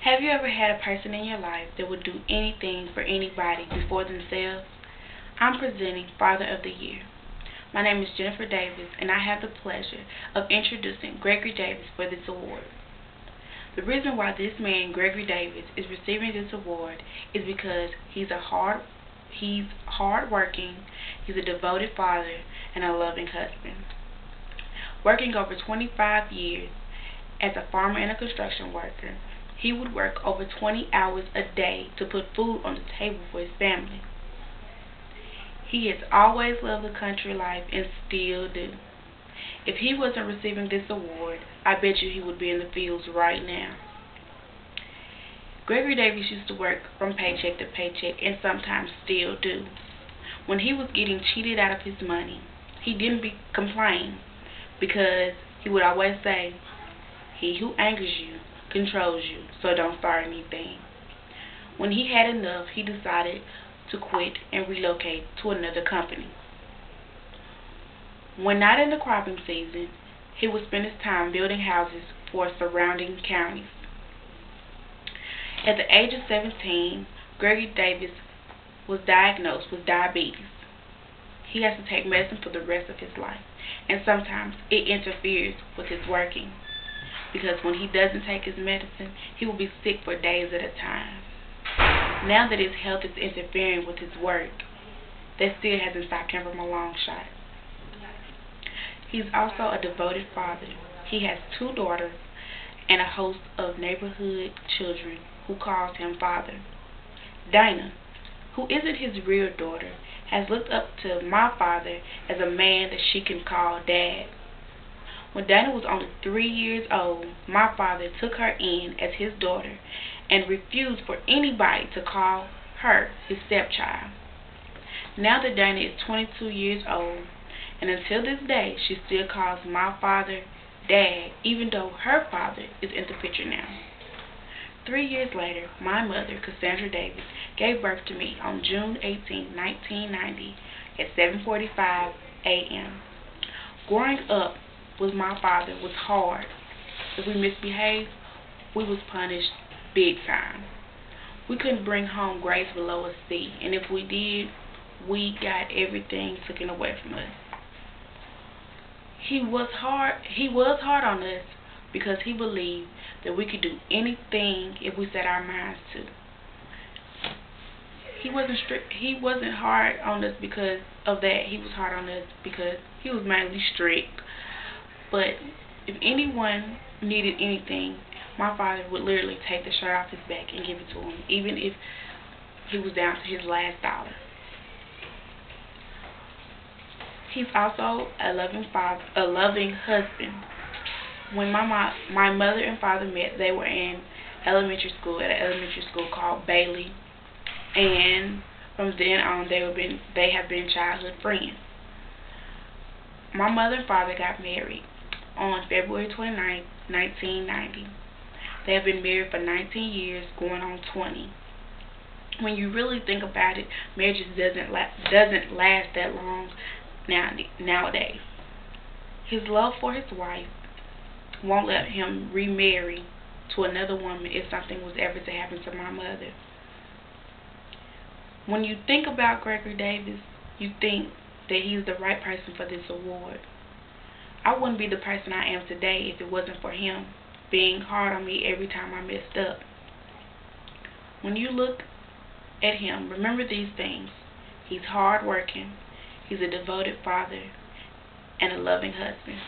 Have you ever had a person in your life that would do anything for anybody before themselves? I'm presenting Father of the Year. My name is Jennifer Davis, and I have the pleasure of introducing Gregory Davis for this award. The reason why this man, Gregory Davis, is receiving this award is because he's hardworking, he's a devoted father, and a loving husband. Working over 25 years as a farmer and a construction worker, he would work over 20 hours a day to put food on the table for his family. He has always loved the country life and still do. If he wasn't receiving this award, I bet you he would be in the fields right now. Gregory Davis used to work from paycheck to paycheck and sometimes still do. When he was getting cheated out of his money, he didn't complain because he would always say, "He who angers you controls you, so don't start anything." When he had enough, he decided to quit and relocate to another company. When not in the cropping season, he would spend his time building houses for surrounding counties. At the age of 17, Gregory Davis was diagnosed with diabetes. He has to take medicine for the rest of his life, and sometimes it interferes with his working, because when he doesn't take his medicine, he will be sick for days at a time. Now that his health is interfering with his work, that still hasn't stopped him from a long shot. He's also a devoted father. He has 2 daughters and a host of neighborhood children who calls him father. Dinah, who isn't his real daughter, has looked up to my father as a man that she can call dad. When Dinah was only 3 years old, my father took her in as his daughter and refused for anybody to call her his stepchild. Now that Dinah is 22 years old, and until this day she still calls my father Dad, even though her father is in the picture now. 3 years later, my mother, Cassandra Davis, gave birth to me on June 18, 1990 at 7:45 a.m. Growing up with my father was hard. If we misbehaved, we was punished big time. We couldn't bring home grades below a C, and if we did, we got everything taken away from us. He was hard on us because he believed that we could do anything if we set our minds to. He wasn't hard on us because of that. He was hard on us because he was mainly strict. But if anyone needed anything, my father would literally take the shirt off his back and give it to him, even if he was down to his last dollar. He's also a loving husband. When my mother and father met, they were in elementary school at an elementary school called Bailey, and from then on they have been childhood friends. My mother and father got married on February 29, 1990. They have been married for 19 years, going on 20. When you really think about it, marriage doesn't last that long nowadays. His love for his wife won't let him remarry to another woman if something was ever to happen to my mother. When you think about Gregory Davis, you think that he's the right person for this award. I wouldn't be the person I am today if it wasn't for him being hard on me every time I messed up. When you look at him, remember these things. He's hardworking, he's a devoted father, and a loving husband.